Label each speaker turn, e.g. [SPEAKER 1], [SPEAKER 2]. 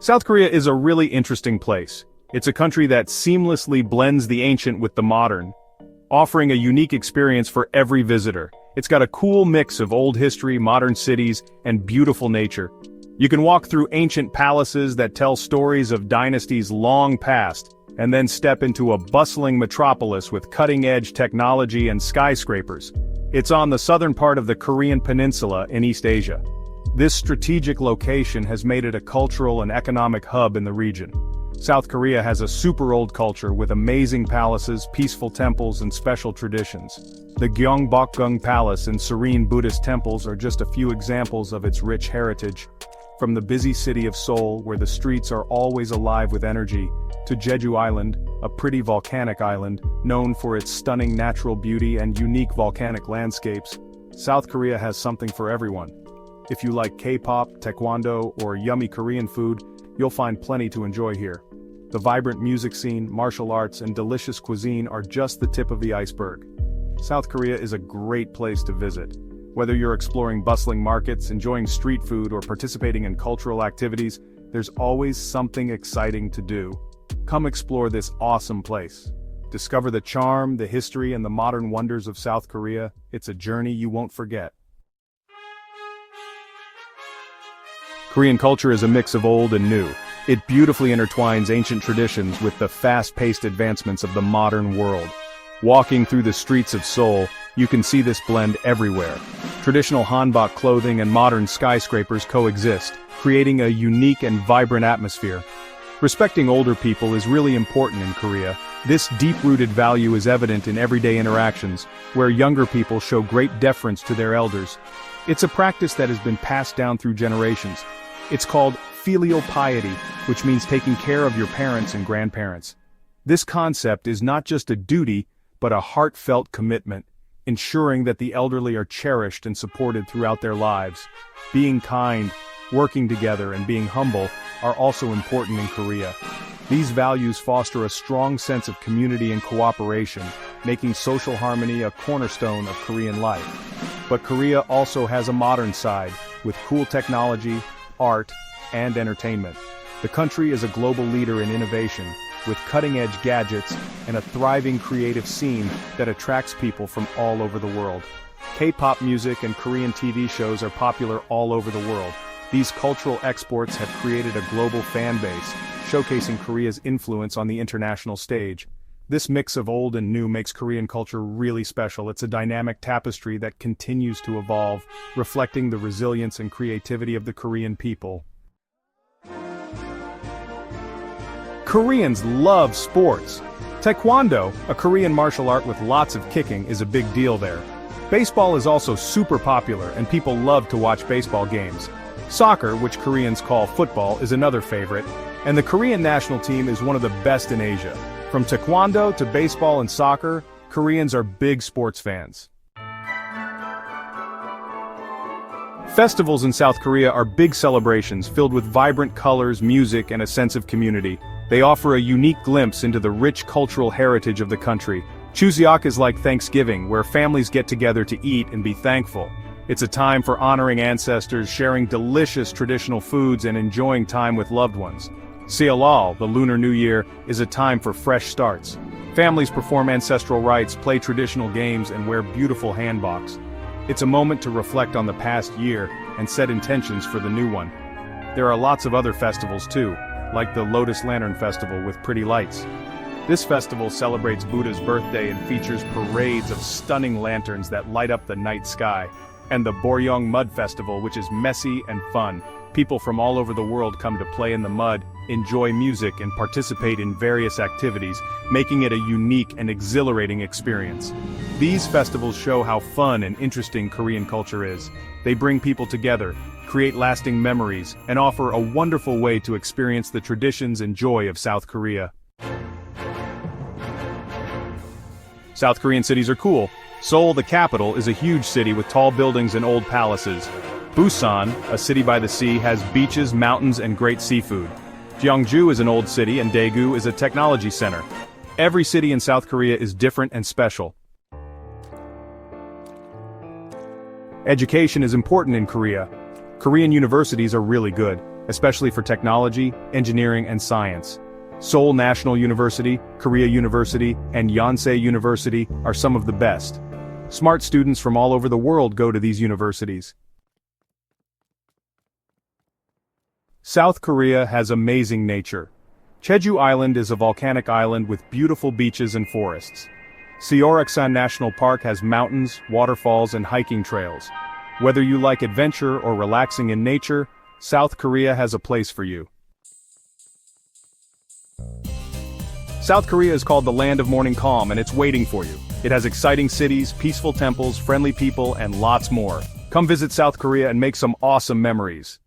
[SPEAKER 1] South Korea is a really interesting place. It's a country that seamlessly blends the ancient with the modern, offering a unique experience for every visitor. It's got a cool mix of old history, modern cities, and beautiful nature. You can walk through ancient palaces that tell stories of dynasties long past, and then step into a bustling metropolis with cutting-edge technology and skyscrapers. It's on the southern part of the Korean peninsula in East Asia. This strategic location has made it a cultural and economic hub in the region. South Korea has a super old culture with amazing palaces, peaceful temples, and special traditions. The Gyeongbokgung Palace and serene Buddhist temples are just a few examples of its rich heritage. From the busy city of Seoul, where the streets are always alive with energy, to Jeju Island, a pretty volcanic island, known for its stunning natural beauty and unique volcanic landscapes, South Korea has something for everyone. If you like K-pop, taekwondo, or yummy Korean food, you'll find plenty to enjoy here. The vibrant music scene, martial arts, and delicious cuisine are just the tip of the iceberg. South Korea is a great place to visit. Whether you're exploring bustling markets, enjoying street food, or participating in cultural activities, there's always something exciting to do. Come explore this awesome place. Discover the charm, the history, and the modern wonders of South Korea. It's a journey you won't forget. Korean culture is a mix of old and new. It beautifully intertwines ancient traditions with the fast-paced advancements of the modern world. Walking through the streets of Seoul, you can see this blend everywhere. Traditional hanbok clothing and modern skyscrapers coexist, creating a unique and vibrant atmosphere. Respecting older people is really important in Korea. This deep-rooted value is evident in everyday interactions, where younger people show great deference to their elders. It's a practice that has been passed down through generations. It's called filial piety, which means taking care of your parents and grandparents. This concept is not just a duty, but a heartfelt commitment, ensuring that the elderly are cherished and supported throughout their lives. Being kind, working together, and being humble are also important in Korea. These values foster a strong sense of community and cooperation, making social harmony a cornerstone of Korean life. But Korea also has a modern side, with cool technology, art, and entertainment. The country is a global leader in innovation, with cutting-edge gadgets and a thriving creative scene that attracts people from all over the world. K-pop music and Korean TV shows are popular all over the world. These cultural exports have created a global fan base, showcasing Korea's influence on the international stage. This mix of old and new makes Korean culture really special. It's a dynamic tapestry that continues to evolve, reflecting the resilience and creativity of the Korean people. Koreans love sports. Taekwondo, a Korean martial art with lots of kicking, is a big deal there. Baseball is also super popular, and people love to watch baseball games. Soccer, which Koreans call football, is another favorite, and the Korean national team is one of the best in Asia. From taekwondo to baseball and soccer, Koreans are big sports fans. Festivals in South Korea are big celebrations filled with vibrant colors, music, and a sense of community. They offer a unique glimpse into the rich cultural heritage of the country. Chuseok is like Thanksgiving, where families get together to eat and be thankful. It's a time for honoring ancestors, sharing delicious traditional foods, and enjoying time with loved ones. Seolal, the Lunar New Year, is a time for fresh starts. Families perform ancestral rites, play traditional games, and wear beautiful hanboks. It's a moment to reflect on the past year and set intentions for the new one. There are lots of other festivals too, like the Lotus Lantern Festival with pretty lights. This festival celebrates Buddha's birthday and features parades of stunning lanterns that light up the night sky. And the Boryong Mud Festival, which is messy and fun. People from all over the world come to play in the mud, enjoy music, and participate in various activities, making it a unique and exhilarating experience. These festivals show how fun and interesting Korean culture is. They bring people together, create lasting memories, and offer a wonderful way to experience the traditions and joy of South Korea. South Korean cities are cool. Seoul, the capital, is a huge city with tall buildings and old palaces. Busan, a city by the sea, has beaches, mountains, and great seafood. Gyeongju is an old city, and Daegu is a technology center. Every city in South Korea is different and special. Education is important in Korea. Korean universities are really good. especially for technology, engineering, and science. Seoul National University, Korea University, and Yonsei University are some of the best. Smart students from all over the world go to these universities. South Korea has amazing nature. Jeju Island is a volcanic island with beautiful beaches and forests. Seoraksan National Park has mountains, waterfalls, and hiking trails. Whether you like adventure or relaxing in nature, South Korea has a place for you. South Korea is called the land of morning calm, and it's waiting for you. It has exciting cities, peaceful temples, friendly people, and lots more. Come visit South Korea and make some awesome memories.